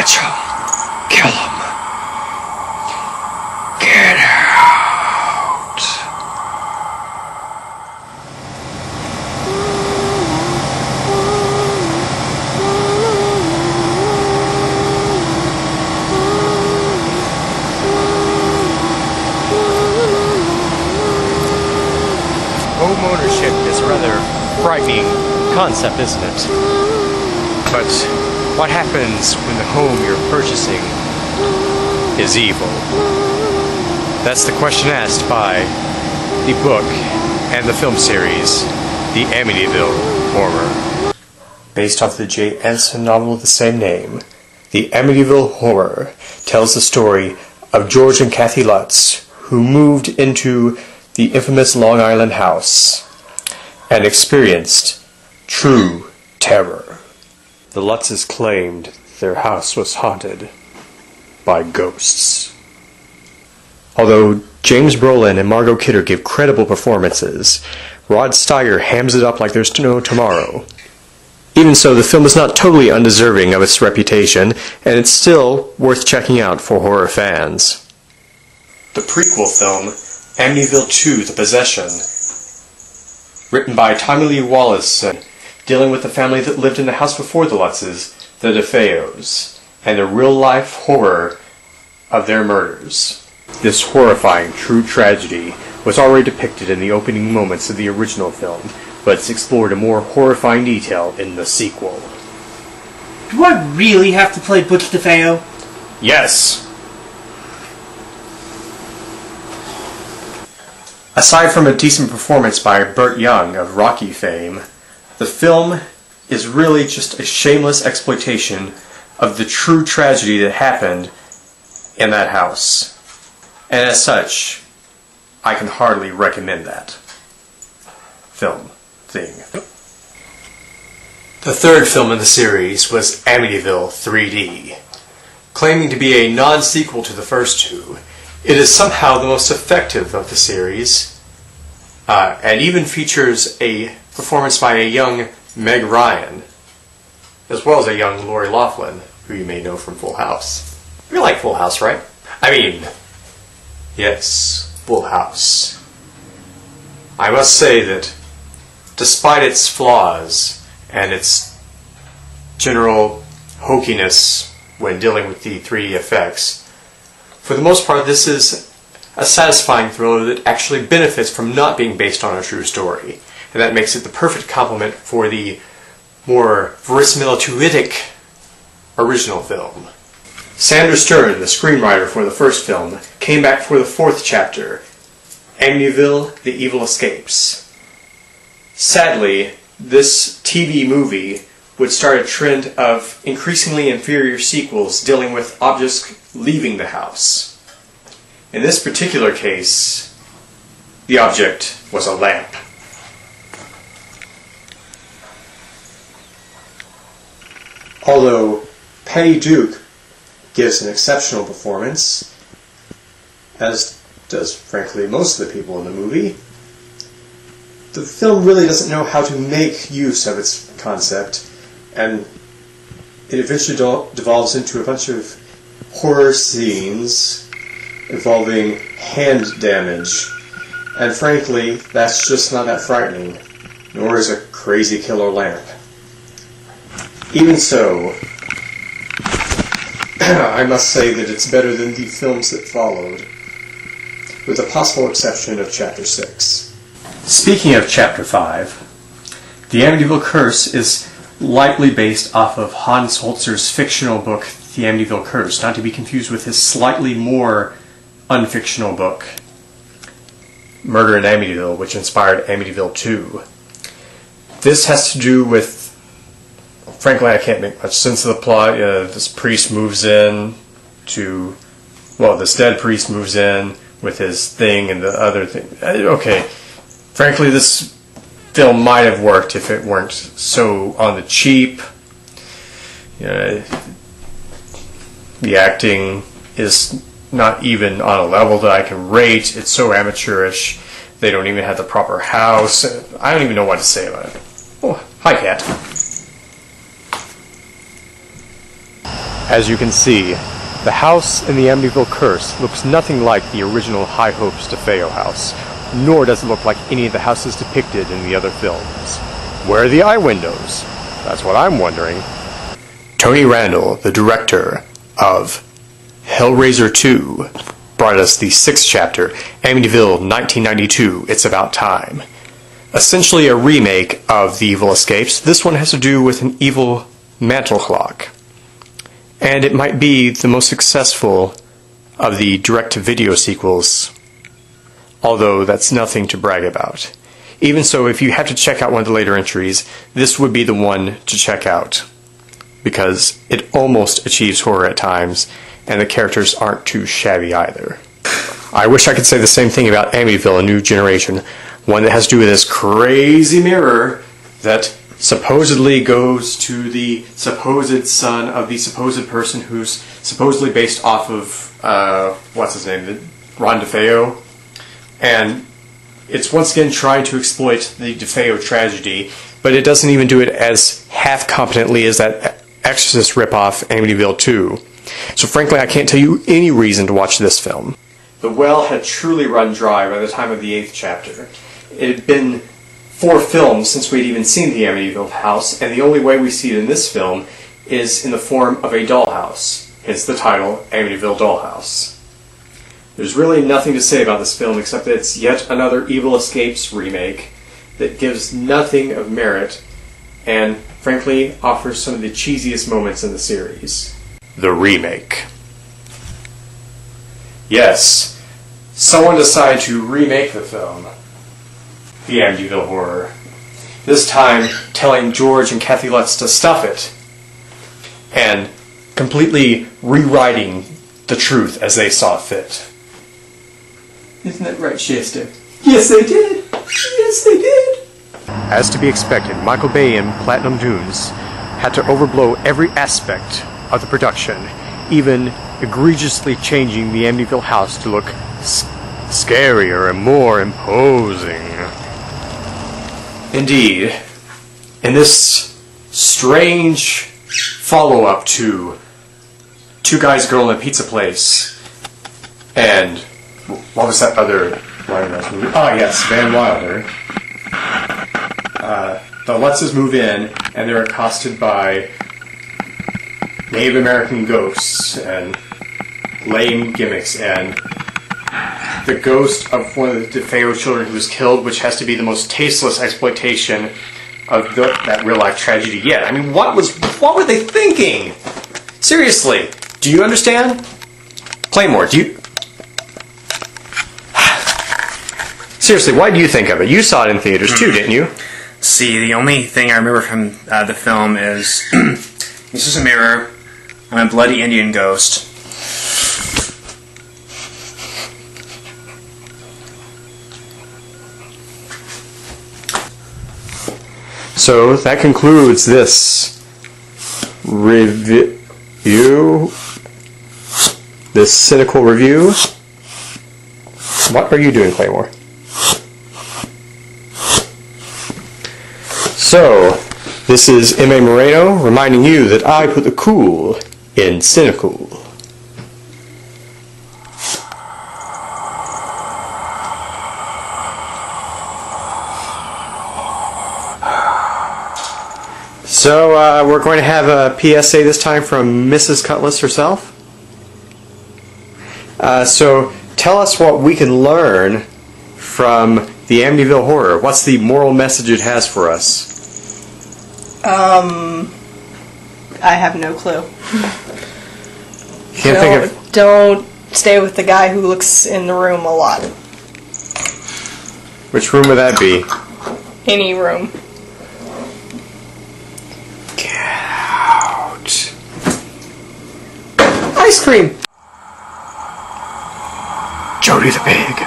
Catch him. Kill him. Get out. Home ownership is a rather frightening concept, isn't it? But what happens when the home you're purchasing is evil? That's the question asked by the book and the film series, The Amityville Horror. Based off the J. Anson novel of the same name, The Amityville Horror tells the story of George and Kathy Lutz, who moved into the infamous Long Island house and experienced true terror. The Lutzes claimed their house was haunted by ghosts. Although James Brolin and Margot Kidder give credible performances, Rod Steiger hams it up like there's no tomorrow. Even so, the film is not totally undeserving of its reputation, and it's still worth checking out for horror fans. The prequel film, Amityville 2: The Possession, written by Tommy Lee Wallace, dealing with the family that lived in the house before the Lutzes, the DeFeos, and the real-life horror of their murders. This horrifying true tragedy was already depicted in the opening moments of the original film, but it's explored in more horrifying detail in the sequel. Do I really have to play Butch DeFeo? Yes! Aside from a decent performance by Burt Young of Rocky fame, the film is really just a shameless exploitation of the true tragedy that happened in that house. And as such, I can hardly recommend that film thing. The third film in the series was Amityville 3D. Claiming to be a non-sequel to the first two, it is somehow the most effective of the series, and even features a performance by a young Meg Ryan, as well as a young Lori Loughlin, who you may know from Full House. You like Full House, right? I mean, yes, Full House. I must say that, despite its flaws and its general hokiness when dealing with the 3D effects, for the most part this is a satisfying thriller that actually benefits from not being based on a true story. And that makes it the perfect complement for the more verisimilitudic original film. Sandra Stern, the screenwriter for the first film, came back for the fourth chapter, Amityville: The Evil Escapes. Sadly, this TV movie would start a trend of increasingly inferior sequels dealing with objects leaving the house. In this particular case, the object was a lamp. Although Patty Duke gives an exceptional performance, as does frankly most of the people in the movie, the film really doesn't know how to make use of its concept, and it eventually devolves into a bunch of horror scenes involving hand damage, and frankly, that's just not that frightening, nor is a crazy killer lamp. Even so, I must say that it's better than the films that followed, with the possible exception of Chapter 6. Speaking of Chapter 5, The Amityville Curse is lightly based off of Hans Holzer's fictional book, The Amityville Curse, not to be confused with his slightly more unfictional book, Murder in Amityville, which inspired Amityville 2. This has to do with, frankly, I can't make much sense of the plot. This priest moves in to, well, this dead priest moves in with his thing and the other thing. Okay, frankly, this film might have worked if it weren't so on the cheap. The acting is not even on a level that I can rate. It's so amateurish. They don't even have the proper house. I don't even know what to say about it. Oh, hi, cat. As you can see, the house in the Amityville Curse looks nothing like the original High Hopes DeFeo house, nor does it look like any of the houses depicted in the other films. Where are the eye windows? That's what I'm wondering. Tony Randall, the director of Hellraiser 2, brought us the 6th chapter, Amityville 1992, It's About Time. Essentially a remake of The Evil Escapes. This one has to do with an evil mantle clock. And it might be the most successful of the direct-to-video sequels, although that's nothing to brag about. Even so, if you have to check out one of the later entries, this would be the one to check out, because it almost achieves horror at times, and the characters aren't too shabby either. I wish I could say the same thing about Amityville, A New Generation, one that has to do with this crazy mirror that supposedly goes to the supposed son of the supposed person who's supposedly based off of, what's his name, Ron DeFeo. And it's once again trying to exploit the DeFeo tragedy, but it doesn't even do it as half competently as that Exorcist ripoff Amityville 2. So frankly, I can't tell you any reason to watch this film. The well had truly run dry by the time of the 8th chapter. It had been 4 films since we'd even seen the Amityville house, and the only way we see it in this film is in the form of a dollhouse, hence the title, Amityville Dollhouse. There's really nothing to say about this film except that it's yet another Evil Escapes remake that gives nothing of merit, and frankly offers some of the cheesiest moments in the series. The remake. Yes, someone decided to remake the film, the Amityville Horror. This time telling George and Kathy Lutz to stuff it, and completely rewriting the truth as they saw fit. Isn't that right, Shasta? Yes, they did! Yes, they did! As to be expected, Michael Bay and Platinum Dunes had to overblow every aspect of the production, even egregiously changing the Amityville house to look scarier and more imposing. Indeed, in this strange follow-up to Two Guys, Girl, and a Pizza Place, and what was that other Ryan Reynolds movie? Oh yes, Van Wilder. The Lutzes move in, and they're accosted by Native American ghosts and lame gimmicks, and the ghost of one of the DeFeo children who was killed, which has to be the most tasteless exploitation of that real-life tragedy yet. I mean, what were they thinking? Seriously, do you understand? Playmore, do you... Seriously, why do you think of it? You saw it in theaters too, didn't you? See, the only thing I remember from the film is this is a mirror. I'm a bloody Indian ghost. So that concludes this review, this cynical review. What are you doing, Claymore? So, this is M.A. Moreno reminding you that I put the cool in Cine-cool. So, we're going to have a PSA this time from Mrs. Cutlass herself. So, tell us what we can learn from the Amityville Horror. What's the moral message it has for us? I have no clue. Can't think of... Don't stay with the guy who looks in the room a lot. Which room would that be? Any room. Get out. Ice cream! Jody the Pig.